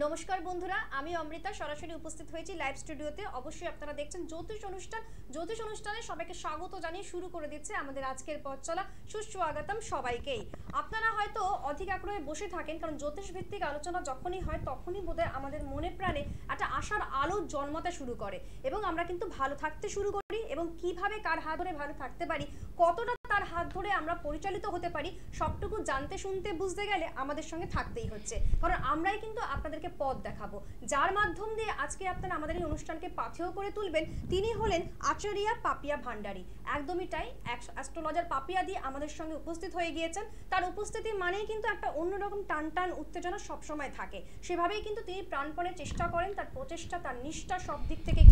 নমস্কার বন্ধুরা, আমি অমৃতা সরাসরি উপস্থিত হয়েছি লাইভ স্টুডিওতে। অবশ্যই আপনারা দেখছেন জ্যোতিষ অনুষ্ঠানে সবাইকে স্বাগত জানিয়ে শুরু করে দিচ্ছে আমাদের আজকের পথ চলা। সুস্বাগতম সবাইকেই। আপনারা হয়তো অধিক আগ্রহে বসে থাকেন, কারণ জ্যোতিষ ভিত্তিক আলোচনা যখনই হয় তখনই বোধহয় আমাদের মনে প্রাণে একটা আশার আলো জন্মাতে শুরু করে এবং আমরা কিন্তু ভালো থাকতে শুরু করি। এবং কিভাবে কার হাত ধরে ভালো থাকতে পারি, কতটা তার হাত ধরে আমরা পরিচালিত হতে পারি, সবটুকু জানতে শুনতে বুঝতে গেলে আমাদের সঙ্গে থাকতেই হচ্ছে, কারণ আমরাই কিন্তু আপনাদেরকে পথ দেখাবো। যার মাধ্যম দিয়ে আজকে আপনারা আমাদের এই অনুষ্ঠানকে পাথেয় করে তুলবেন, তিনি হলেন আচার্য পাপিয়া ভান্ডারী। একদমই তাই, অ্যাস্ট্রোলজার পাপিয়া দি আমাদের সঙ্গে উপস্থিত হয়ে গিয়েছেন। তার উপস্থিতি মানেই কিন্তু একটা অন্যরকম টান উত্তেজনা সবসময় থাকে। সেভাবেই কিন্তু তিনি প্রাণপণে চেষ্টা করেন, তার প্রচেষ্টা, তার নিষ্ঠা, সব দিক থেকে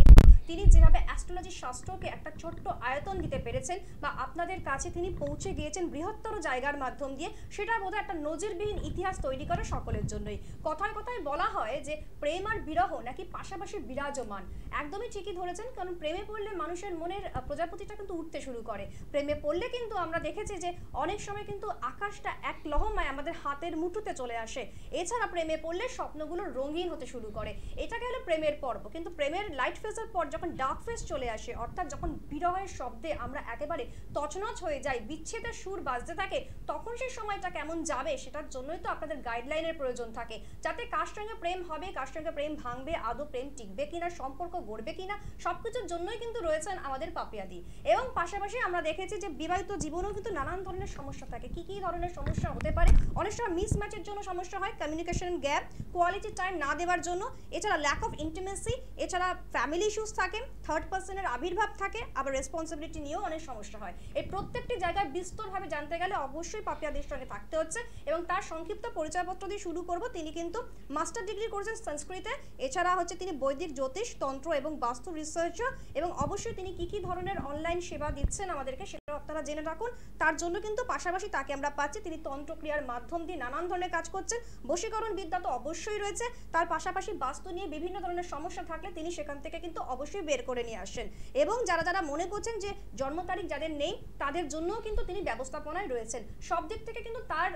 তিনি যেভাবে অ্যাস্ট্রোলজি শাস্ত্রকে একটা ছোট্ট আয়তন দিতে পেরেছেন বা আপনাদের কাছে তিনি পৌঁছে গিয়েছেন বৃহত্তর জায়গার মাধ্যম দিয়ে, সেটা বোধহয় একটা নজিরবিহীন ইতিহাস তৈরি করে সকলের জন্যই। কথায় কথায় বলা হয় যে প্রেম আর বিরহ নাকি পাশাপাশি বিরাজমান। একদমই ঠিকই ধরেছেন, কারণ প্রেমে পড়লে মানুষের মনের প্রজাপতিটা কিন্তু উঠতে শুরু করে। প্রেমে পড়লে কিন্তু আমরা দেখেছি যে অনেক সময় কিন্তু আকাশটা এক লহমায় আমাদের হাতের মুঠোতে চলে আসে। এছাড়া প্রেমে পড়লে স্বপ্নগুলো রঙিন হতে শুরু করে। এটা গেল প্রেমের পর্ব, কিন্তু প্রেমের লাইট ফেজের পর যখন ডার্ক ফেজ চলে আসে, অর্থাৎ যখন বিরহের শব্দে আমরা একেবারে তছনছ হয়ে যাই, বিচ্ছেদের সুর বাজতে থাকে, তখন সেই সময়টা কেমন যাবে সেটার জন্যই তো আপনাদের গাইডলাইনের প্রয়োজন থাকে, যাতে কার সঙ্গে প্রেম হবে, কার সঙ্গে প্রেম ভাঙবে, আদৌ প্রেম টিকবে কিনা, সম্পর্ক গড়বে কিনা, সবকিছুর জন্যই কিন্তু রয়েছেন আমাদের পাপিয়া দি। এবং পাশাপাশি আমরা দেখেছি যে বিবাহিত জীবনেও কিন্তু নানান ধরনের সমস্যা থাকে। কি কি ধরনের সমস্যা হতে পারে? অনেক সময় মিসম্যাচের জন্য সমস্যা হয়, কমিউনিকেশন গ্যাপ, কোয়ালিটি টাইম না দেওয়ার জন্য, এছাড়া ল্যাক অফ ইন্টিমেসি, এছাড়া ফ্যামিলি ইস্যুস থাকে, থার্ড পার্সনের আবির্ভাব থাকে, আবার রেসপন্সিবিলিটি নিয়েও অনেক সমস্যা হয়। এই প্রত্যেকটি জায়গায় বিস্তরভাবে জানতে গেলে অবশ্যই পাপিয়াদের সঙ্গে থাকতে হচ্ছে। এবং তার সংক্ষিপ্ত পরিচয়পত্র দিয়ে শুরু করব। তিনি কিন্তু মাস্টার ডিগ্রি করেছেন সংস্কৃতে, এছাড়া হচ্ছে তিনি বৈদিক জ্যোতিষ, তন্ত্র এবং বাস্তু রিসার্চার। এবং অবশ্যই তিনি কি কি ধরনের অনলাইন সেবা দিচ্ছেন আমাদেরকে সেটাও আপনারা জেনে রাখুন। তার জন্য কিন্তু পাশাপাশি তাকে আমরা পাচ্ছি, তিনি তন্ত্রক্রিয়ার মাধ্যম দিয়ে নানান ধরনের কাজ করছেন। বশীকরণ বিদ্যা তো অবশ্যই রয়েছে, তার পাশাপাশি বাস্তু নিয়ে বিভিন্ন ধরনের সমস্যা থাকলে তিনি সেখান থেকে কিন্তু অবশ্যই বের করে নিয়ে আসেন। এবং যারা যারা মনে করছেন যে জন্ম তারিখ যাদের নেই, তাদের জন্যও কিন্তু তিনি ব্যবস্থাপনায় রয়েছেন। সব দিক থেকে কিন্তু তার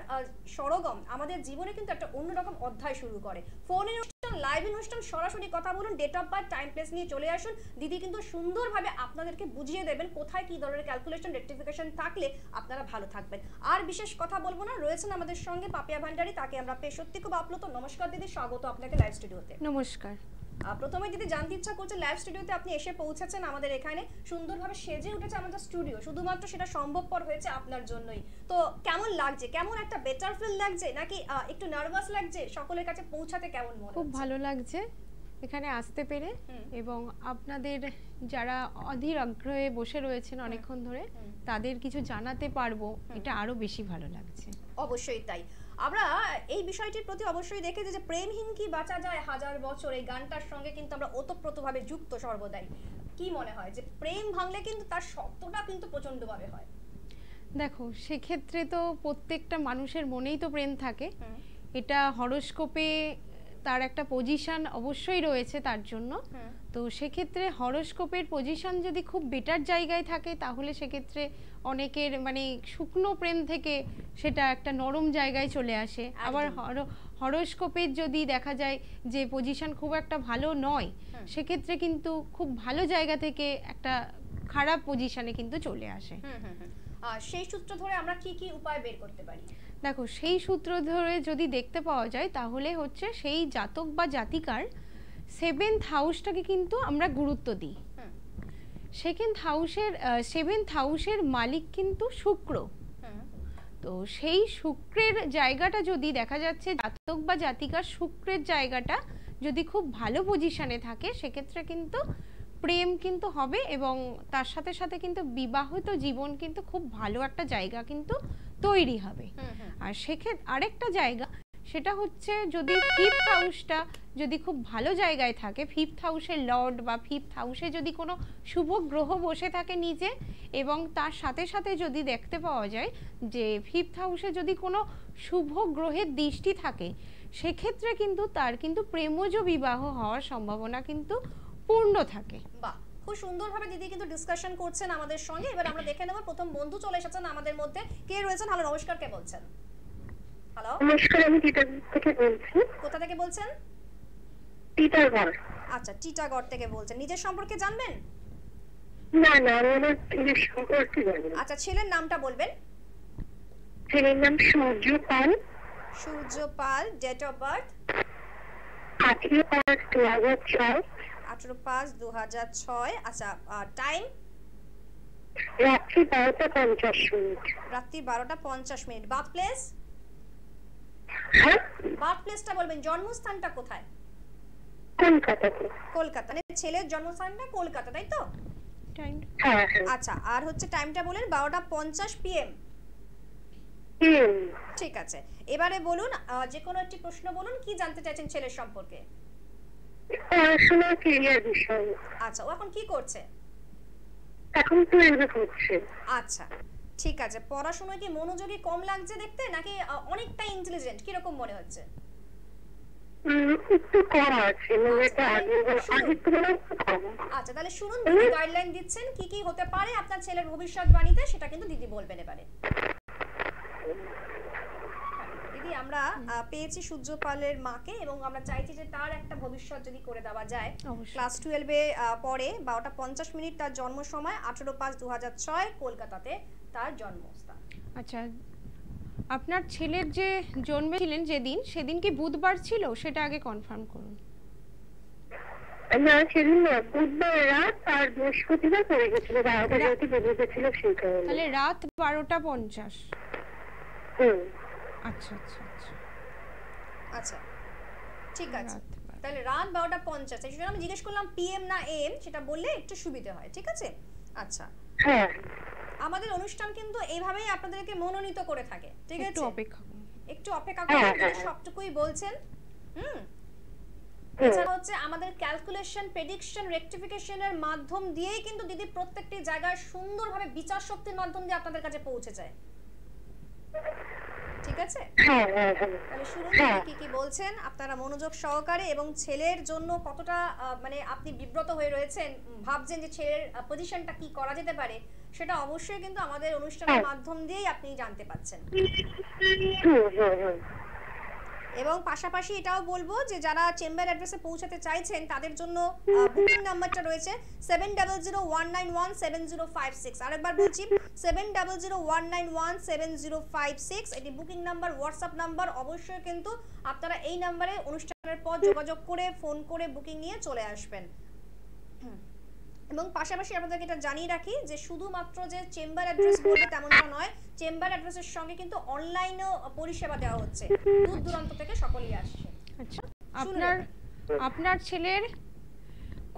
সরগম আমাদের জীবনে কিন্তু একটা অন্যরকম অধ্যায় শুরু করে। ফোনের অনুষ্ঠান, লাইভ অনুষ্ঠান, সরাসরি কথা বলুন, date of birth, time place নিয়ে চলে আসুন। দিদি কিন্তু সুন্দরভাবে আপনাদেরকে বুঝিয়ে দেবেন কোথায় কি ধরনের ক্যালকুলেশন, রেক্টিফিকেশন থাকলে আপনারা ভালো থাকবেন। আর বিশেষ কথা বলবো না, রয়েছেন আমাদের সঙ্গে পাপিয়া ভান্ডারী, তাকে আমরা পেয়ে সত্যি খুব আপ্লুত। নমস্কার দিদি, স্বাগত আপনাকে লাইভ স্টুডিওতে। নমস্কার। প্রথমে দিদি জানতে ইচ্ছা করছে, লাইভ স্টুডিওতে আপনি এসে পৌঁছেছেন আমাদের এখানে, সুন্দরভাবে সেজে উঠেছে আমাদের স্টুডিও, শুধুমাত্র সেটা সম্ভবপর হয়েছে আপনার জন্যই। তো কেমন লাগছে? কেমন একটা বেটার ফিল লাগছে নাকি একটু নার্ভাস লাগছে? সকলের কাছে পৌঁছাতে কেমন মনে হচ্ছে? খুব ভালো লাগছে এখানে আসতে পেরে, এবং আপনাদের যারা অধীর আগ্রহে বসে রয়েছেন অনেকক্ষণ ধরে, তাদের কিছু জানাতে পারবো, এটা আরো বেশি ভালো লাগছে। অবশ্যই তাই। আমরা এই বিষয়টির প্রতি অবশ্যই দেখেছি যে প্রেমহীন কি বাঁচা যায় হাজার বছর, এই গানটার সঙ্গে কিন্তু আমরা ওতপ্রোতভাবে যুক্ত সর্বদাই। কি মনে হয় যে প্রেম ভাঙলে কিন্তু তার শব্দটা কিন্তু প্রচন্ডভাবে হয়? দেখো, সেক্ষেত্রে তো প্রত্যেকটা মানুষের মনেই তো প্রেম থাকে, এটা হরোস্কোপে তার একটা পজিশন অবশ্যই রয়েছে তার জন্য। তো সেক্ষেত্রে হরোস্কোপের পজিশন যদি খুব বেটার জায়গায় থাকে, তাহলে সেক্ষেত্রে অনেকের মানে শুকনো প্রেম থেকে সেটা একটা নরম জায়গায় চলে আসে। আবার হরোস্কোপের যদি দেখা যায় যে পজিশন খুব একটা ভালো নয়, সেক্ষেত্রে কিন্তু খুব ভালো জায়গা থেকে একটা খারাপ পজিশনে কিন্তু চলে আসে। সেই সূত্র ধরে আমরা কি কি উপায় বের করতে পারি? দেখো, সেই সূত্র ধরে যদি দেখতে পাওয়া যায়, তাহলে হচ্ছে সেই জাতক বা জাতিকার 7th হাউসটাকে কিন্তু আমরা গুরুত্ব দিই। সেভেন্থ হাউসের মালিক কিন্তু শুক্র। তো সেই শুক্রের জায়গাটা যদি দেখা যাচ্ছে, জাতক বা জাতিকার শুক্রের জায়গাটা যদি খুব ভালো পজিশনে থাকে, সেক্ষেত্রে কিন্তু প্রেম কিন্তু হবে, এবং তার সাথে সাথে কিন্তু বিবাহিত জীবন কিন্তু খুব ভালো একটা জায়গা কিন্তু তৈরি হবে। আর সেক্ষেত্রে আরেকটা জায়গা, সেটা হচ্ছে যদি 5th হাউসটা যদি খুব ভালো জায়গায় থাকে, 5th হাউসের লর্ড বা 5th হাউসে যদি কোনো শুভ গ্রহ বসে থাকে নিজে, এবং তার সাথে সাথে যদি দেখতে পাওয়া যায় যে 5th হাউসে যদি কোনো শুভ গ্রহের দৃষ্টি থাকে, সেক্ষেত্রে কিন্তু তার কিন্তু প্রেমজ বিবাহ হওয়ার সম্ভাবনা কিন্তু পূর্ণ থাকে। বাহ, খুব সুন্দরভাবে দিদি কিন্তু ডিসকাশন করছেন আমাদের সঙ্গে। এবার আমরা দেখে নেব প্রথম বন্ধু চলে এসেছেন আমাদের মধ্যে। কে রয়েছেন? হ্যালো, নমস্কার, কে বলছেন? হ্যালো, নমস্কার, আমি গীতা থেকে বলছি। কোথা থেকে বলছেন? টিটাগড়। আচ্ছা, টিটাগড় থেকে বলছেন। নিজের সম্পর্কে জানবেন? না না, আমার নিজের সম্পর্কে জানি। আচ্ছা, ছেলের নামটা বলবেন। ছেলের নাম Surya Pal. Surya Pal. Date of birth? 18/5/2006। 18/5/2006। আচ্ছা, টাইম? রাত্রি 12:50। রাত্রি 12:50। Birth place? হ্যাঁ, বার্থ প্লেসটা বলবেন। জন্মস্থানটা কোথায়? কলকাতাতে। কলকাতা। মানে ছেলের জন্মস্থানটা কলকাতা, তাই তো? টাইম। হ্যাঁ। আচ্ছা, আর হচ্ছে টাইমটা বলেন 12:50 PM। ঠিক আছে, এবারে বলুন যে কোনো একটি প্রশ্ন বলুন, কি জানতে চাইছেন ছেলের সম্পর্কে? পড়াশোনা, ক্যারিয়ার বিষয়ে। আচ্ছা, ও এখন কি করছে? এখন 12 পড়ছে। আচ্ছা, ঠিক আছে। পড়াশোনায় কি মনোযোগী কম লাগছে দেখতে, নাকি অনেকটা ইন্টেলিজেন্ট, কি রকম মনে হচ্ছে? একটু কম আছে, মানে এটা আগের তুলনায় কম। আচ্ছা, তাহলে শুনুন দিদি গাইডলাইন দিচ্ছেন কি কি হতে পারে আপনার ছেলের ভবিষ্যৎবাণীতে, সেটা কিন্তু দিদি বলবেন এবারে। দিদি, আমরা পেয়েছি সূর্য পালের মাকে, এবং আমরা চাইছি যে তার একটা ভবিষ্যৎ যদি করে দেওয়া যায়। ক্লাস 12-এ পড়ে, 12:50 তার জন্ম সময়, 18/5/2006 কলকাতাতে তার জন্মস্থান। আচ্ছা, আপনার ছেলের যে জন্মেছিলেন যেদিন, সেদিন কি বুধবার ছিল, সেটা আগে কনফার্ম করুন। না, সেদিন বুধবার রাত আর বৃহস্পতিবার পড়ে গেছিল, 12টা রাতে বেরিয়ে গেছিল সেই কারণে। তাহলে রাত 12:50। আচ্ছা আচ্ছা আচ্ছা আচ্ছা, ঠিক আছে। তাহলে রাত 12:50। এই জন্য আমি জিজ্ঞেস করলাম PM না AM, সেটা বললে একটু সুবিধা হয়। ঠিক আছে? আচ্ছা, হ্যাঁ, আমাদের অনুষ্ঠান কিন্তু এইভাবেই আপনাদেরকে মনোনীত করে থাকে। ঠিক আছে, একটু অপেক্ষা করুন। একটু অপেক্ষা করুন, যদি সবটুকুই বলছেন। এছাড়া হচ্ছে আমাদের ক্যালকুলেশন, প্রেডিকশন, রেকটিফিকেশনের মাধ্যম দিয়েই কিন্তু দিদি প্রত্যেকটি জায়গায় সুন্দরভাবে বিচার শক্তির মাধ্যম দিয়ে আপনাদের কাছে পৌঁছে যায়। ঠিক আছে, তাহলে শুনুন কি কি বলছেন আপনারা মনোযোগ সহকারে, এবং ছেলের জন্য কতটা মানে আপনি বিব্রত হয়ে রয়েছেন, ভাবছেন যে ছেলের পজিশনটা কি করা যেতে পারে, সেটা অবশ্যই কিন্তু আমাদের অনুষ্ঠানের মাধ্যম দিয়েই আপনি জানতে পাচ্ছেন। এবং পাশাপাশি এটাও বলবো যে যারা চেম্বার অ্যাড্রেসে পৌঁছাতে চাইছেন তাদের জন্য বুকিং নাম্বারটা রয়েছে 7001917056। আরেকবার বলছি 7001917056। এটি বুকিং নাম্বার, হোয়াটসঅ্যাপ নাম্বার। অবশ্যই কিন্তু আপনারা এই নাম্বারে অনুষ্ঠানের পর যোগাযোগ করে, ফোন করে বুকিং নিয়ে চলে আসবেন। এবং পাশাপাশি আপনাদেরকে এটা জানিয়ে রাখি যে শুধুমাত্র যে চেম্বার অ্যাড্রেস বলবে তেমনটা নয়, চেম্বার অ্যাড্রেসের সঙ্গে কিন্তু অনলাইনও পরিষেবা দেওয়া হচ্ছে, দূর দূরান্ত থেকে সকলেই আসছে। আচ্ছা, আপনার ছেলের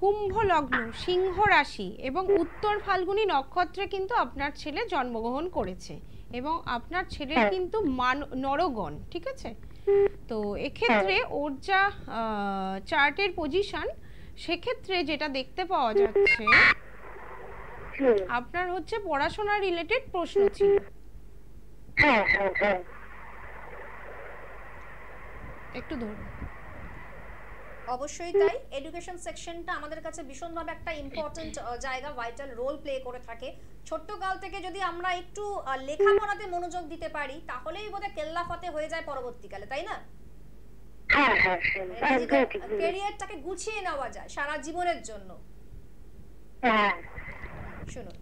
কুম্ভ লগ্ন, সিংহ রাশি এবং উত্তর ফাল্গুনী নক্ষত্রে কিন্তু আপনার ছেলে জন্মগ্রহণ করেছে, এবং আপনার ছেলের কিন্তু নরগণ। ঠিক আছে, তো এক্ষেত্রে ওর যা চার্টের পজিশন, সেক্ষেত্রে যেটা দেখতে পাওয়া যাচ্ছে আপনার হচ্ছে পড়াশোনা রিলেটেড প্রশ্ন ছিল। একটু ধরুন। অবশ্যই তাই, এডুকেশন সেকশনটা আমাদের কাছে ভীষণভাবে একটা ইম্পর্টেন্ট জায়গা, ভাইটাল রোল প্লে করে থাকে। ছোট্টকাল থেকে যদি আমরা একটু লেখাপড়াতে মনোযোগ দিতে পারি, তাহলেই বোধহয় কেল্লাফাতে হয়ে যায় পরবর্তীকালে, তাই না? ক্যারিয়ারটাকে গুছিয়ে নেওয়া যায় সারা জীবনের জন্য। শুনুন।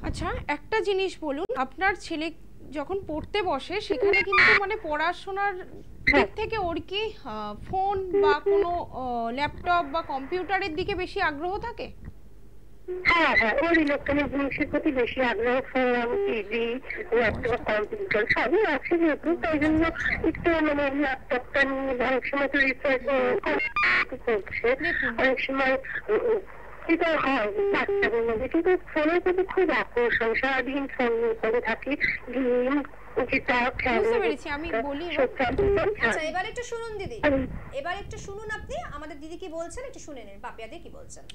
আচ্ছা, একটা জিনিস বলুন, আপনার ছেলে যখন পড়তে বসে সেখানে কিন্তু মানে পড়াশোনার দিক থেকে ওর কি ফোন বা কোনো ল্যাপটপ বা কম্পিউটারের দিকে বেশি আগ্রহ থাকে? ওর ইলেকট্রনিক জিনিসের প্রতি বেশি আগ্রহ। ফোন, টিভি, ল্যাপটপ, কম্পিউটার সবই আছে যেহেতু, তাই জন্য একটু মানে ল্যাপটপটা নিয়ে অনেক সময় তো রিসার্চ করছে, অনেক সময় এটা হয় বাচ্চাদের মধ্যে, কিন্তু ফোনের প্রতি খুব আকর্ষণ, সারাদিন ফোন করে থাকি, গেম, বুঝতে পেরেছি, আমি বলি। আচ্ছা, এবার একটু শুনুন দিদি, এবার একটু শুনুন আপনি আমাদের দিদি কি বলছেন, একটু শুনে নিন পাপিয়া দি কি বলছেন।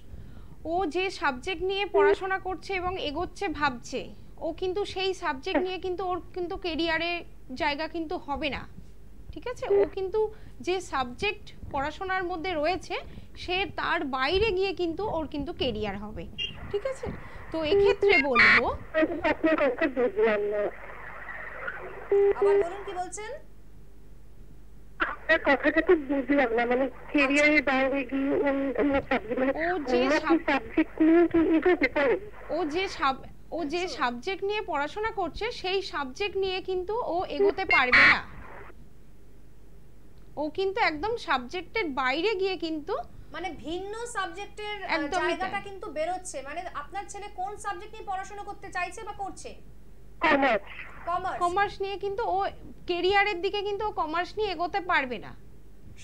ও যে সাবজেক্ট নিয়ে পড়াশোনা করছে এবং এগোচ্ছে ভাবছে, ও কিন্তু সেই সাবজেক্ট নিয়ে কিন্তু ওর কিন্তু ক্যারিয়ারে জায়গা কিন্তু হবে না। ঠিক আছে, ও কিন্তু যে সাবজেক্ট পড়াশোনার মধ্যে রয়েছে সে তার বাইরে গিয়ে কিন্তু ওর কিন্তু ক্যারিয়ার হবে। ঠিক আছে, তো এক্ষেত্রে বলবো, আবার বলুন কি বলছেন। আপনার কথাটা তো বুঝলাম না, মানে ক্যারিয়ারের বাইরে গিয়ে অন্য সাবজেক্ট, মানে সাবজেক্ট নিয়ে কি এগোতে পারে? ও যে সাবজেক্ট নিয়ে পড়াশোনা করছে সেই সাবজেক্ট নিয়ে কিন্তু ও এগোতে পারবে না। ও কিন্তু একদম সাবজেক্টের বাইরে গিয়ে কিন্তু মানে ভিন্ন সাবজেক্টের জায়গাটা কিন্তু বেরোচ্ছে। মানে আপনার ছেলে কোন সাবজেক্ট নিয়ে পড়াশোনা করতে চাইছে বা করছে? কমার্স নিয়ে কিন্তু ও ক্যারিয়ারের দিকে কিন্তু ও কমার্স নিয়ে এগোতে পারবে না।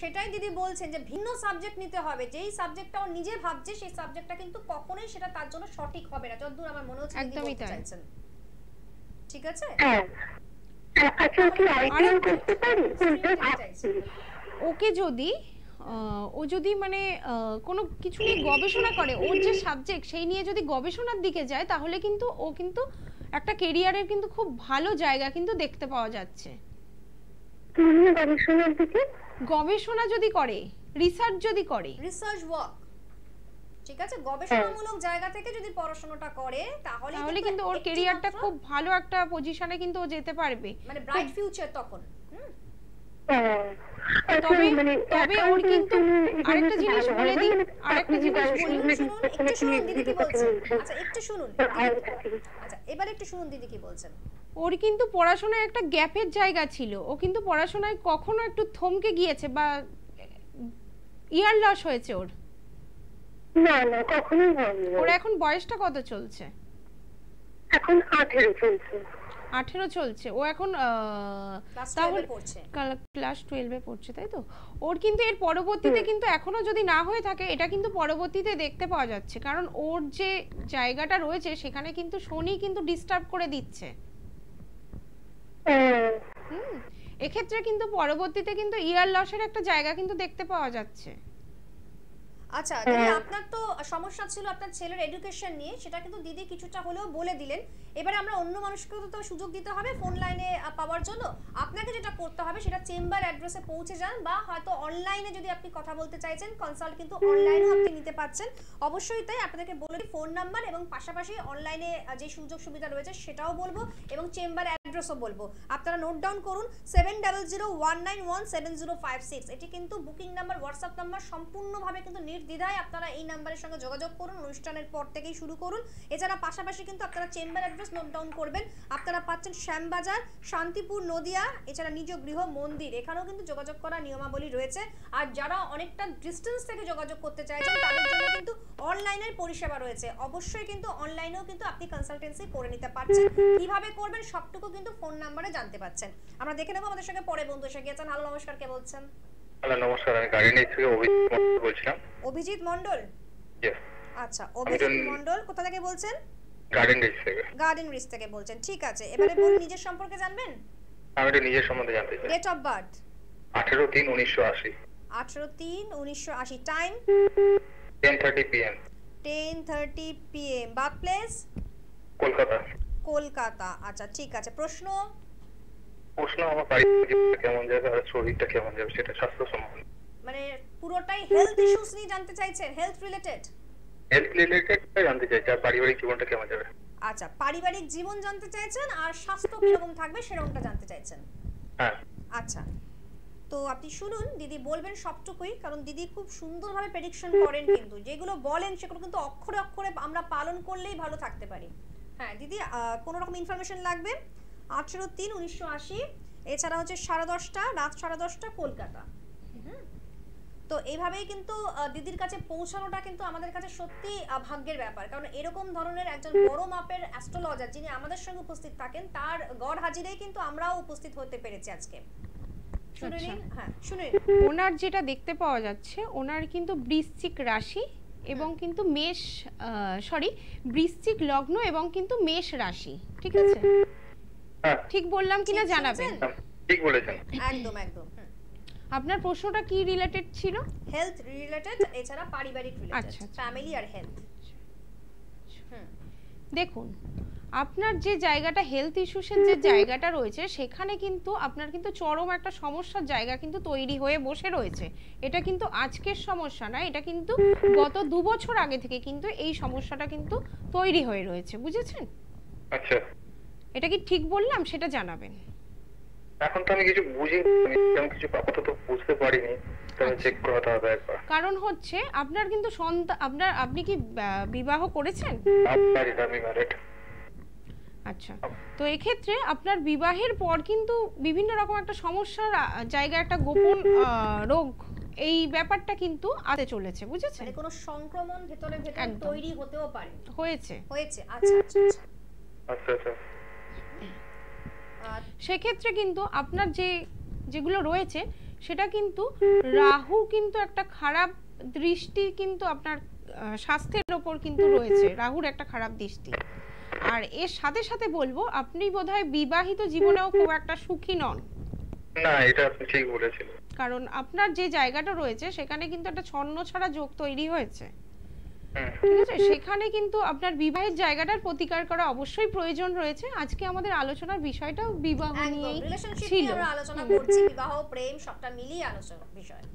সেটাই দিদি বলছেন যে ভিন্ন সাবজেক্ট নিতে হবে। যেই সাবজেক্টটা ও নিজে ভাবছে সেই সাবজেক্টটা কিন্তু কখনোই সেটা তার জন্য সঠিক হবে না, যতদূর আমার মনে হচ্ছে দিদি বলতে চাইছেন। ঠিক আছে? ওকে যদি ও যদি মানে কোনো কিছু নিয়ে গবেষণা করে, ওর যে সাবজেক্ট সেই নিয়ে যদি গবেষণার দিকে যায়, তাহলে কিন্তু ও কিন্তু একটা ক্যারিয়ারের কিন্তু খুব ভালো জায়গা কিন্তু দেখতে পাওয়া যাচ্ছে। গবেষণা যদি করে, রিসার্চ যদি করে, রিসার্চ ওয়ার্ক, ঠিক আছে, গবেষণামূলক জায়গা থেকে যদি পড়াশোনাটা করে তাহলে কিন্তু ওর ক্যারিয়ারটা খুব ভালো একটা পজিশনে কিন্তু ও যেতে পারবে, মানে ব্রাইট ফিউচার তখন। তবে ওর কিন্তু আরেকটা জিনিস বলে দিই, আরেকটা জিনিস বলি, একটু শুনুন দিদি কি বলছেন। আচ্ছা একটু শুনুন, আচ্ছা এবার একটু শুনুন দিদি কি বলছেন। ওর কিন্তু পড়াশোনায় একটা গ্যাপের জায়গা ছিল, ও কিন্তু পড়াশোনায় কখনো একটু থমকে গিয়েছে বা ইয়ার লস হয়েছে ওর? না না, কখনোই হয়নি। ওর এখন বয়সটা কত চলছে? এখন 18 চলছে। 18 চলছে। ও এখন ক্লাস 12 এ পড়ছে, তাই তো? ওর কিন্তু এর পরবর্তীতে কিন্তু এখনো যদি না হয়ে থাকে, এটা কিন্তু পরবর্তীতে দেখতে পাওয়া যাচ্ছে, কারণ ওর যে জায়গাটা রয়েছে সেখানে কিন্তু শনি কিন্তু ডিস্টার্ব করে দিচ্ছে। এক্ষেত্রে কিন্তু পরবর্তীতে কিন্তু ইয়ার লসের একটা জায়গা কিন্তু দেখতে পাওয়া যাচ্ছে। আচ্ছা দিদি, আপনার তো সমস্যা ছিল আপনার ছেলের এডুকেশন নিয়ে, সেটা কিন্তু দিদি কিছুটা হলেও বলে দিলেন। এবারে আমরা অন্য মানুষকেও তো সুযোগ দিতে হবে ফোন লাইনে পাওয়ার জন্য। আপনাকে যেটা করতে হবে সেটা চেম্বার অ্যাড্রেসে পৌঁছে যান, বা হয়তো অনলাইনে যদি আপনি কথা বলতে চাইছেন, কনসাল্ট কিন্তু অনলাইনেও আপনি নিতে পাচ্ছেন। অবশ্যই তাই আপনাদেরকে বলে দিই ফোন নাম্বার এবং পাশাপাশি অনলাইনে যে সুযোগ সুবিধা রয়েছে সেটাও বলবো, এবং চেম্বার অ্যাড্রেসও বলবো। আপনারা নোট ডাউন করুন 7001917056। এটি কিন্তু বুকিং নাম্বার, হোয়াটসঅ্যাপ নাম্বার, সম্পূর্ণভাবে কিন্তু নির্দ্বিধায় আপনারা এই নাম্বারের সঙ্গে যোগাযোগ করুন। অনুষ্ঠানের পর থেকেই শুরু করুন। এছাড়া পাশাপাশি কিন্তু আপনারা চেম্বার অ্যাড্রেস নোট ডাউন করবেন। আপনারা পাচ্ছেন শ্যামবাজার, শান্তিপুর, নদিয়া, এছাড়া নিজ গৃহ মন্দির, এখানেও কিন্তু যোগাযোগ করার নিয়মাবলী রয়েছে। আর যারা অনেকটা ডিস্টেন্স থেকে যোগাযোগ করতে চাইছেন তাদের জন্য কিন্তু অনলাইনের পরিষেবা রয়েছে। অবশ্যই কিন্তু অনলাইনেও কিন্তু আপনি কনসালটেন্সি করে নিতে পারছেন। কিভাবে করবেন সবটুকু কিন্তু ফোন নাম্বারে জানতে পাচ্ছেন। আমরা দেখে নেব আমাদের সঙ্গে পরে বন্ধু এসে গিয়েছেন। হ্যালো নমস্কার, কে বলছেন? হ্যালো নমস্কার, আমি গার্ডেন রিচ থেকে অভিজিৎ মণ্ডল বলছিলাম। অভিজিৎ মণ্ডল? আচ্ছা অভিজিৎ মণ্ডল কোথা থেকে বলছেন? গার্ডেন রিচ থেকে। গার্ডেন রিচ থেকে বলছেন, ঠিক আছে। এবারে বলুন নিজের সম্পর্কে জানবেন। আমি তো নিজের সম্বন্ধে জানতে চাই। Date of birth 18/3/1980। 18/3/1980। Time 10:30 PM। 10:30 PM। Birth place Kolkata. Kolkata, আচ্ছা ঠিক আছে। প্রশ্ন আমার পারিবারিক কেমন যাবে আর শরীরটা কেমন যাবে সেটা স্বাস্থ্য সম্বন্ধে, মানে পুরোটাই হেলথ ইস্যুস নিয়ে জানতে চাইছেন? হেলথ রিলেটেড জানতে চাইছি, আর পারিবারিক জীবনটা কেমন যাবে। আচ্ছা পারিবারিক জীবন জানতে চাইছেন আর স্বাস্থ্য কিরকম থাকবে সেরকমটা জানতে চাইছেন। হ্যাঁ আচ্ছা তো আপনি শুনুন, দিদি বলবেন সবটুকুই, কারণ দিদি খুব সুন্দরভাবে প্রেডিকশন করেন, কিন্তু যেগুলো বলেন সেগুলো কিন্তু অক্ষরে অক্ষরে আমরা পালন করলেই ভালো থাকতে পারি। হ্যাঁ দিদি, কোনো রকম ইনফরমেশন লাগবে? 18/3/1980, এছাড়া হচ্ছে 10:30 রাত 10:30 কলকাতা। তো এইভাবেই কিন্তু দিদির কাছে পৌঁছানোটা কিন্তু আমাদের কাছে সত্যি ভাগ্যের ব্যাপার, কারণ এরকম ধরনের একজন বড় মাপের অ্যাস্ট্রোলজার যিনি আমাদের সঙ্গে উপস্থিত থাকেন, তার গড় হাজিরেই কিন্তু আমরাও উপস্থিত হতে পেরেছি আজকে। ওনার যেটা দেখতে পাওয়া যাচ্ছে, ওনার কিন্তু বৃশ্চিক রাশি এবং কিন্তু বৃশ্চিক লগ্ন এবং কিন্তু মেষ রাশি, ঠিক আছে? ঠিক বললাম কিনা জানাবেন। ঠিক বলেছেন, একদম একদম। আপনার প্রশ্নটা কি রিলেটেড ছিল? হেলথ রিলেটেড, এছাড়া পারিবারিক রিলেটেড, ফ্যামিলি আর হেলথ। দেখুন আপনার যে জায়গাটা হেলথ ইস্যুসের যে জায়গাটা রয়েছে, সেখানে কিন্তু আপনার কিন্তু চরম একটা সমস্যার জায়গা কিন্তু তৈরি হয়ে বসে রয়েছে। এটা কিন্তু আজকের সমস্যা না, এটা কিন্তু গত 2 বছর আগে থেকে কিন্তু এই সমস্যাটা কিন্তু তৈরি হয়ে রয়েছে, বুঝেছেন? আচ্ছা এটা কি ঠিক বললাম সেটা জানাবেন। এখন তো আমি কিছু বুঝিনি, আমি কিছু আপাতত বুঝতে পারিনি, তাহলে চেক করাতে হবে একবার। কারণ হচ্ছে আপনার কিন্তু আপনি কি বিবাহ করেছেন? আমি ম্যারিড। আচ্ছা, তো এক্ষেত্রে আপনার বিবাহের পর কিন্তু বিভিন্ন রকম একটা সমস্যার জায়গা, একটা গোপন রোগ, এই ব্যাপারটা কিন্তু আসতে চলেছে, বুঝেছেন? মানে কোনো সংক্রমণ ভেতরে তৈরি হতেও পারে। হয়েছে। আচ্ছা আচ্ছা আচ্ছা আচ্ছা। সেক্ষেত্রে কিন্তু আপনার যেগুলো রয়েছে সেটা কিন্তু রাহু কিন্তু একটা খারাপ দৃষ্টি কিন্তু আপনার স্বাস্থ্যের ওপর কিন্তু রয়েছে, রাহুর একটা খারাপ দৃষ্টি। আর এর সাথে সাথে বলবো আপনি বোধহয় বিবাহিত জীবনেও খুব একটা সুখী নন। না, এটা আপনি ঠিক বলেছেন। কারণ আপনার যে জায়গাটা রয়েছে সেখানে কিন্তু একটা ছন্ন ছাড়া যোগ তৈরি হয়েছে, ঠিক আছে? সেখানে কিন্তু আপনার বিবাহের জায়গাটার প্রতিকার করা অবশ্যই প্রয়োজন রয়েছে। আজকে আমাদের আলোচনার বিষয়টাও বিবাহ নিয়েই ছিল, আমরা আলোচনা করছি, বিবাহ প্রেম সবটা মিলিয়ে আলোচনা বিষয়।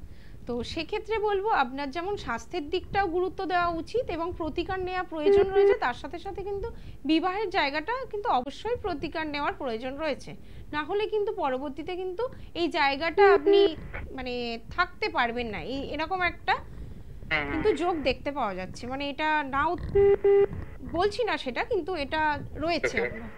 তো সেক্ষেত্রে বলবো আপনার যেমন স্বাস্থ্যের দিকটাও গুরুত্ব দেওয়া উচিত এবং প্রতিকার নেওয়া প্রয়োজন রয়েছে, তার সাথে সাথে কিন্তু বিবাহের জায়গাটা কিন্তু অবশ্যই প্রতিকার নেওয়ার প্রয়োজন রয়েছে। না হলে কিন্তু পরবর্তীতে কিন্তু এই জায়গাটা আপনি মানে থাকতে পারবেন না, এরকম একটা কিন্তু যোগ দেখতে পাওয়া যাচ্ছে। মানে এটা নাও বলছি না সেটা, কিন্তু এটা রয়েছে আপনার।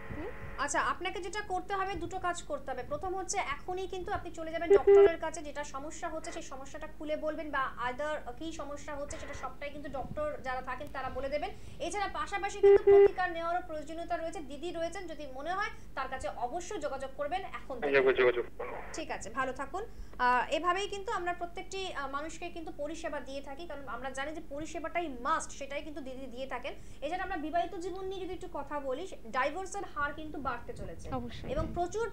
আচ্ছা, আপনাকে যেটা করতে হবে, দুটো কাজ করতে হবে। প্রথম হচ্ছে এখনই কিন্তু আপনি চলে যাবেন ডক্টরের কাছে, যেটা সমস্যা হচ্ছে সেই সমস্যাটা খুলে বলবেন, বা আদার কি সমস্যা হচ্ছে সেটা সবটাই কিন্তু ডক্টর যারা থাকেন তারা বলে দেবেন। এছাড়া পাশাপাশি কিন্তু প্রতিকার নেওয়ারও প্রয়োজনীয়তা রয়েছে। দিদি রয়েছেন, যদি মনে হয় তার কাছে অবশ্যই যোগাযোগ করবেন এখন থেকে। ঠিক আছে, ভালো থাকুন। এভাবেই কিন্তু আমরা প্রত্যেকটি মানুষকে কিন্তু পরিষেবা দিয়ে থাকি, কারণ আমরা জানি যে পরিষেবাটাই মাস্ট, সেটাই কিন্তু দিদি দিয়ে থাকেন। এছাড়া আমরা বিবাহিত জীবন নিয়ে যদি একটু কথা বলি, ডাইভোর্সের হার কিন্তু বাড়তে চলেছে এবং প্রচুর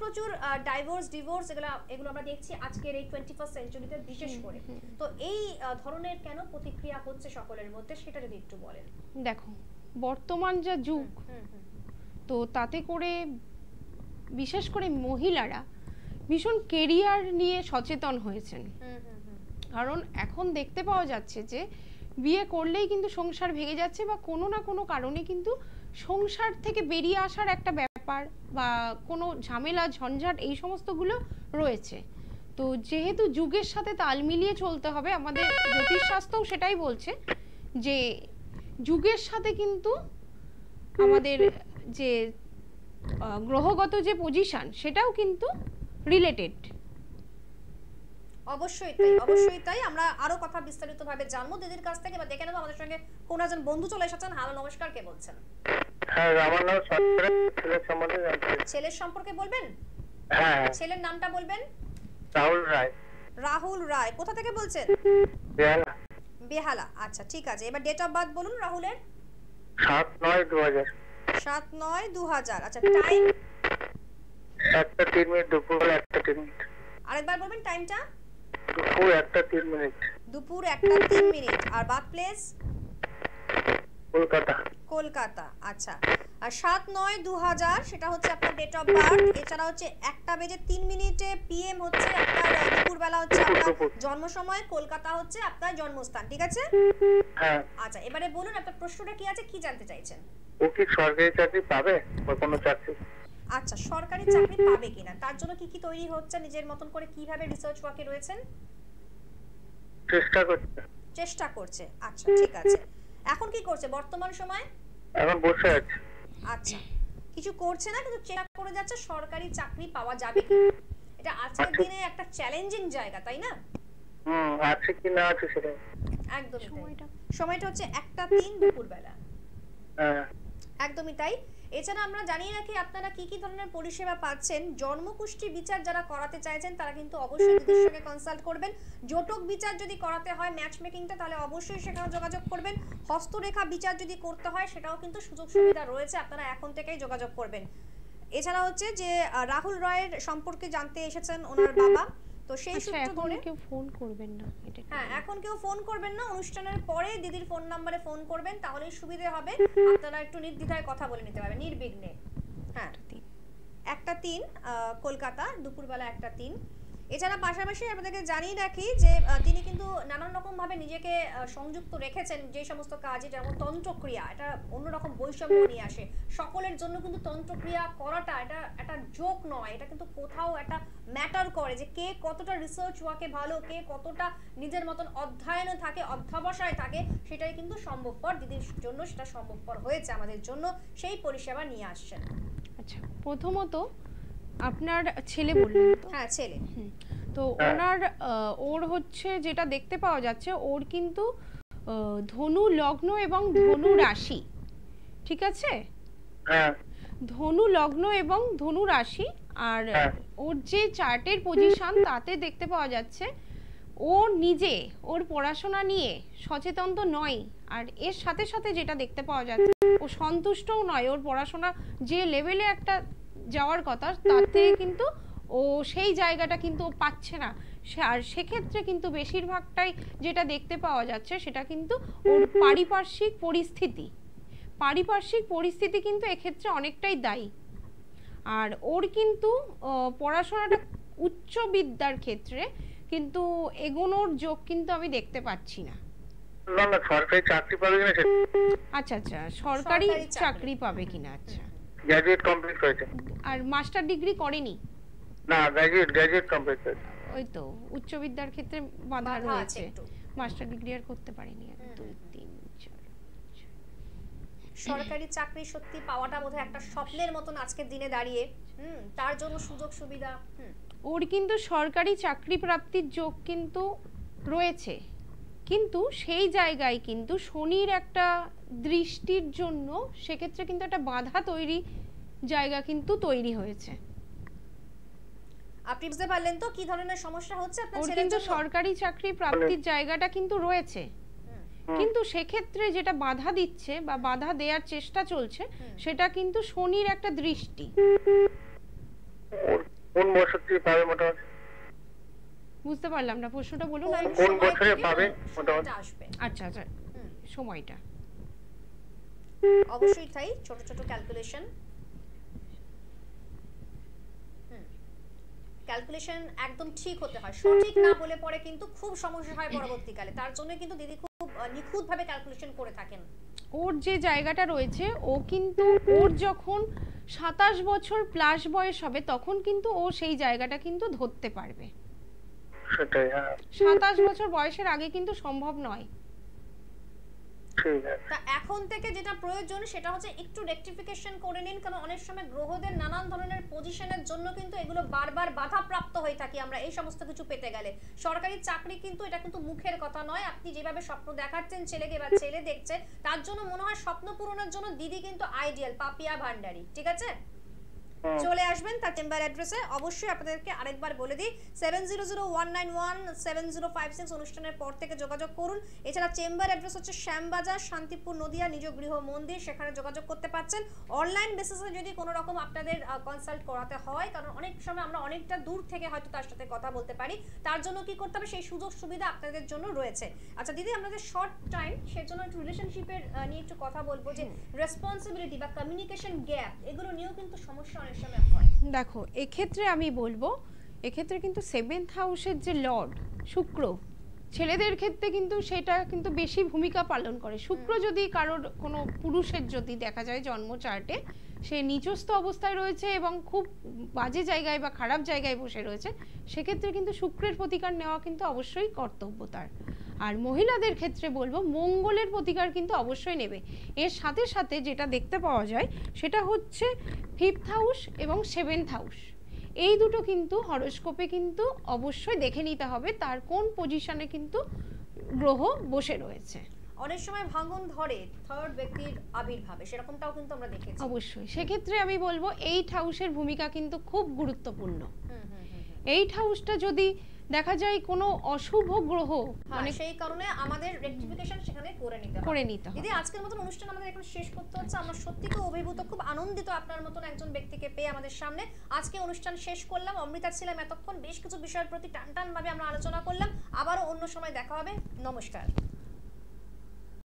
ডিভোর্স এগুলো আমরা দেখছি আজকের এই 21st সেঞ্চুরিতে বিশেষ করে। তো এই ধরনের কেন প্রতিক্রিয়া হচ্ছে সকলের মধ্যে, সেটা যদি একটু বলেন। দেখো, বর্তমান যা যুগ, তো তাতে করে বিশেষ করে মহিলারা ভীষণ কেরিয়ার নিয়ে সচেতন হয়েছেন। কারণ এখন দেখতে পাওয়া যাচ্ছে যে বিয়ে করলেই কিন্তু সংসার ভেঙে যাচ্ছে, বা কোনো না কোনো কারণে কিন্তু সংসার থেকে বেরিয়ে আসার একটা ব্যাপার বা কোনো ঝামেলা ঝঞ্ঝাট এই সমস্তগুলো রয়েছে। তো যেহেতু যুগের সাথে তাল মিলিয়ে চলতে হবে, আমাদের জ্যোতিষশাস্ত্রও সেটাই বলছে যে যুগের সাথে কিন্তু আমাদের যে গ্রহগত যে পজিশন সেটাও কিন্তু রিলেটেড। অবশ্যই তাই। আমরা আরো কথা বিস্তারিতভাবে জানবো দিদির কাছ থেকে। বা দেখে নেব আমাদের সঙ্গে কোন একজন বন্ধু চলে এসেছেন। হ্যালো, নমস্কার, কে বলছেন? হ্যাঁ, আমার নাম সত্যেন। ছেলের সম্বন্ধে জানতে চাই। ছেলের সম্পর্কে বলবেন? হ্যাঁ। ছেলের নামটা বলবেন? রাহুল রায়। কোথা থেকে বলছেন? বেহালা। আচ্ছা, ঠিক আছে। এবার ডেট অফ বার্থ বলুন রাহুলের। 7/9/2000। 7/9/2000। আচ্ছা, টাইম? 1:03 দুপুর 1:03। আরেকবার বলবেন টাইমটা? দুপুর 1:03। দুপুর 1:03। আর বার্থ প্লেস? কলকাতা। আচ্ছা, আর 7/9/2000 সেটা হচ্ছে আপনার ডেট অফ বার্থ। এছাড়া হচ্ছে 1:03 PM হচ্ছে আপনার দুপুরবেলা হচ্ছে আপনার জন্ম সময়, কলকাতা হচ্ছে আপনার জন্মস্থান, ঠিক আছে? হ্যাঁ। আচ্ছা, এবারে বলুন আপনার প্রশ্নটা কি আছে, কি জানতে চাইছেন? ও কি সরকারি চাকরি পাবে বা কোনো চাকরি? আচ্ছা, সরকারি চাকরি পাবে কিনা তার জন্য কি কি তৈরি হচ্ছে, নিজের মতন করে কিভাবে রিসার্চ ওয়ার্কে রয়েছেন? চেষ্টা করছে। আচ্ছা, ঠিক আছে। এখন কি করছে বর্তমান সময়? এখন বসে আছে। আচ্ছা, কিছু করছে না, কিন্তু চেষ্টা করে যাচ্ছে সরকারি চাকরি পাওয়া যাবে কি। এটা আজকের দিনে একটা চ্যালেঞ্জিং জায়গা, তাই না? আছে কি না আছে সেটা একদম। সময়টা হচ্ছে 1:03 দুপুরবেলা। হ্যাঁ, একদমই তাই। এছাড়া আমরা জানিয়ে রাখি আপনারা কি কি ধরনের পরিষেবা পাচ্ছেন। জন্মকুষ্ঠী বিচার যারা করাতে চাইছেন তারা কিন্তু অবশ্যই দিদির সঙ্গে কনসাল্ট করবেন। জটক বিচার যদি করাতে হয় ম্যাচ মেকিংটা, তাহলে অবশ্যই সেখানে যোগাযোগ করবেন। হস্তরেখা বিচার যদি করতে হয় সেটাও কিন্তু সুযোগ সুবিধা রয়েছে, আপনারা এখন থেকেই যোগাযোগ করবেন। এছাড়া হচ্ছে যে রাহুল রয়ের সম্পর্কে জানতে এসেছেন ওনার বাবা, তো সেই সূত্র ধরে কেউ ফোন করবেন না। হ্যাঁ, এখন কেউ ফোন করবেন না, অনুষ্ঠানের পরে দিদির ফোন নম্বরে ফোন করবেন, তাহলেই সুবিধা হবে। আপনারা একটু নির্দ্বিধায় কথা বলে নিতে পারবেন নির্বিঘ্নে। হ্যাঁ, 1:03 কলকাতা, দুপুরবেলা 1:03। এছাড়া পাশাপাশি আপনাদেরকে জানিয়ে রাখি যে তিনি কিন্তু নানান রকম ভাবে নিজেকে সংযুক্ত রেখেছেন যে সমস্ত কাজে, যেমন তন্ত্রক্রিয়া, এটা অন্যরকম বৈষম্য নিয়ে আসে সকলের জন্য। কিন্তু তন্ত্রক্রিয়া করাটা এটা একটা জোক নয়, এটা কিন্তু কোথাও একটা ম্যাটার করে যে কে কতটা রিসার্চ ওয়াকে ভালো, কে কতটা নিজের মতন অধ্যয়নে থাকে, অধ্যবসায় থাকে, সেটাই কিন্তু সম্ভবপর। দিদির জন্য সেটা সম্ভবপর হয়েছে, আমাদের জন্য সেই পরিষেবা নিয়ে আসছেন। আচ্ছা, প্রথমত আপনার ছেলে বললেন তো? হ্যাঁ, ছেলে। তো ওর হচ্ছে যেটা দেখতে পাওয়া যাচ্ছে, ওর কিন্তু ধনু লগ্ন এবং ধনু রাশি, ঠিক আছে? হ্যাঁ, ধনু লগ্ন এবং ধনু রাশি। আর ওর যে চার্টের পজিশন তাতে দেখতে পাওয়া যাচ্ছে ও নিজে ওর পড়াশোনা নিয়ে সচেতন তো নয়, আর এর সাথে সাথে যেটা দেখতে পাওয়া যাচ্ছে ও সন্তুষ্টও নয়। ওর পড়াশোনা যে লেভেলে একটা যাওয়ার কথা তাতে কিন্তু ও সেই জায়গাটা কিন্তু ও পাচ্ছে না। আর সেক্ষেত্রে কিন্তু বেশিরভাগটাই যেটা দেখতে পাওয়া যাচ্ছে সেটা কিন্তু ওর পারিপার্শ্বিক পরিস্থিতি কিন্তু এক্ষেত্রে অনেকটাই দায়ী। আর ওর কিন্তু পড়াশোনাটা উচ্চ বিদ্যার ক্ষেত্রে কিন্তু এগোনোর যোগ কিন্তু আমি দেখতে পাচ্ছি না। না না, সরকারি চাকরি পাবে কিনা? আচ্ছা আচ্ছা, সরকারি চাকরি পাবে কিনা। আচ্ছা, গ্র্যাজুয়েট কমপ্লিট করেছে। আর মাস্টার ডিগ্রি করেনি? না, গ্র্যাজুয়েট কমপ্লিট করেছে। ওই তো উচ্চ বিদ্যার ক্ষেত্রে বাধা রয়েছে, মাস্টার ডিগ্রি আর করতে পারেনি। 2 3 4 সরকারি চাকরি সত্যি পাওয়াটা বোধহয় একটা স্বপ্নের মতন আজকের দিনে দাঁড়িয়ে। তার জন্য সুযোগ সুবিধা, ওর কিন্তু সরকারি চাকরি প্রাপ্তির যোগ কিন্তু রয়েছে, কিন্তু সেই জায়গায় কিন্তু শনির একটা দৃষ্টির জন্য সেক্ষেত্রে কিন্তু একটা বাধা জায়গা কিন্তু তৈরি হয়েছে। আপনি বুঝতে পারলেন তো কি ধরনের সমস্যা হচ্ছে আপনার ছেলের কিন্তু জন্য? সরকারি চাকরি প্রাপ্তির জায়গাটা কিন্তু রয়েছে, কিন্তু সেক্ষেত্রে যেটা বাধা দিচ্ছে বা বাধা দেওয়ার চেষ্টা চলছে সেটা কিন্তু শনির একটা দৃষ্টি। কোন বছর থেকে পাবে মোটামুটি? বুঝতে পারলাম না, প্রশ্নটা বলুন। কোন বছরে পাবে মোটামুটি? আচ্ছা আচ্ছা, সময়টা অবশ্যই তাই, ছোট ছোট ক্যালকুলেশন একদম ঠিক হতে হয়, সঠিক না হলে পরে কিন্তু খুব সমস্যা হয় পরবর্তীকালে। তার জন্য কিন্তু দিদি খুব নিখুঁতভাবে ক্যালকুলেশন করে থাকেন। ওর যে জায়গাটা রয়েছে, ও কিন্তু ওর যখন 27 বছর প্লাস বয়স হবে তখন কিন্তু ও সেই জায়গাটা কিন্তু ধরতে পারবে। সেটাই, 27 বছর বয়সের আগে কিন্তু সম্ভব নয়। তা এখন থেকে যেটা প্রয়োজন সেটা হচ্ছে একটু রেকটিফিকেশন করে নিন, কারণ অনেক সময় গ্রহদের নানান ধরনের পজিশনের জন্য কিন্তু এগুলো বারবার বাধাপ্রাপ্ত হয়ে থাকি আমরা এই সমস্ত কিছু পেতে গেলে। সরকারি চাকরি কিন্তু এটা কিন্তু মুখের কথা নয়, আপনি যেভাবে স্বপ্ন দেখাচ্ছেন ছেলেকে বা ছেলে দেখছে তার জন্য মনে হয় স্বপ্ন পূরণের জন্য দিদি কিন্তু আইডিয়াল, পাপিয়া ভান্ডারী, ঠিক আছে? চলে আসবেন তার চেম্বার অ্যাড্রেসে। অবশ্যই আপনাদেরকে আরেকবার বলে দিই, 7001917056 অনুষ্ঠানের পর থেকে যোগাযোগ করুন। এছাড়া চেম্বার অ্যাড্রেস হচ্ছে শ্যামবাজার, শান্তিপুর, নদিয়া, নিজ গৃহ মন্দির, সেখানে যোগাযোগ করতে পারছেন। অনলাইন বেসিসে যদি কোনো রকম আপনাদের কনসাল্ট করাতে হয়, কারণ অনেক সময় আমরা অনেকটা দূর থেকে হয়তো তার সাথে কথা বলতে পারি, তার জন্য কি করতে হবে সেই সুযোগ সুবিধা আপনাদের জন্য রয়েছে। আচ্ছা দিদি, আমাদের শর্ট টাইম, সেজন্য একটু রিলেশনশিপের নিয়ে একটু কথা বলবো, যে রেসপন্সিবিলিটি বা কমিউনিকেশন গ্যাপ, এগুলো নিয়েও কিন্তু সমস্যা অনেক সময় হয়। দেখো, এক্ষেত্রে আমি বলবো, এক্ষেত্রে কিন্তু 7th হাউসের যে লর্ড শুক্র, ছেলেদের ক্ষেত্রে কিন্তু সেটা কিন্তু বেশি ভূমিকা পালন করে। শুক্র যদি কারোর কোনো পুরুষের যদি দেখা যায় জন্ম চার্টে সে নিচস্থ অবস্থায় রয়েছে এবং খুব বাজে জায়গায় বা খারাপ জায়গায় বসে রয়েছে, সেক্ষেত্রে কিন্তু শুক্রের প্রতিকার নেওয়া কিন্তু অবশ্যই কর্তব্য তার। আর মহিলাদের ক্ষেত্রে বলবো মঙ্গলের প্রতিকার কিন্তু অবশ্যই নেবে। এর সাথে সাথে যেটা দেখতে পাওয়া যায় সেটা হচ্ছে 5th হাউস এবং 7th হাউস, এই দুটো কিন্তু হরোস্কোপে কিন্তু অবশ্যই দেখে নিতে হবে তার কোন পজিশনে কিন্তু গ্রহ বসে রয়েছে। অনেক সময় ভাঙন ধরে থার্ড ব্যক্তির আবির্ভাবে, সেরকমটাও কিন্তু আমরা দেখেছি। অবশ্যই সেক্ষেত্রে আমি বলবো 8th হাউসের ভূমিকা কিন্তু খুব গুরুত্বপূর্ণ। 8th হাউসটা যদি দেখা যায় কোনো অশুভ গ্রহ, মানে সেই কারণে আমাদের রেকটিফিকেশন সেখানে করে নিতে হবে। দিদি, আজকের মতন অনুষ্ঠান আমাদের এখন শেষ করতে হচ্ছে। আমরা সত্যি খুব অভিভূত, খুব আনন্দিত আপনার মতন একজন ব্যক্তিকে পেয়ে আমাদের সামনে। আজকে অনুষ্ঠান শেষ করলাম, অমৃতা ছিলাম এতক্ষণ, বেশ কিছু বিষয়ের প্রতি টান টান ভাবে আমরা আলোচনা করলাম। আবারও অন্য সময় দেখা হবে, নমস্কার।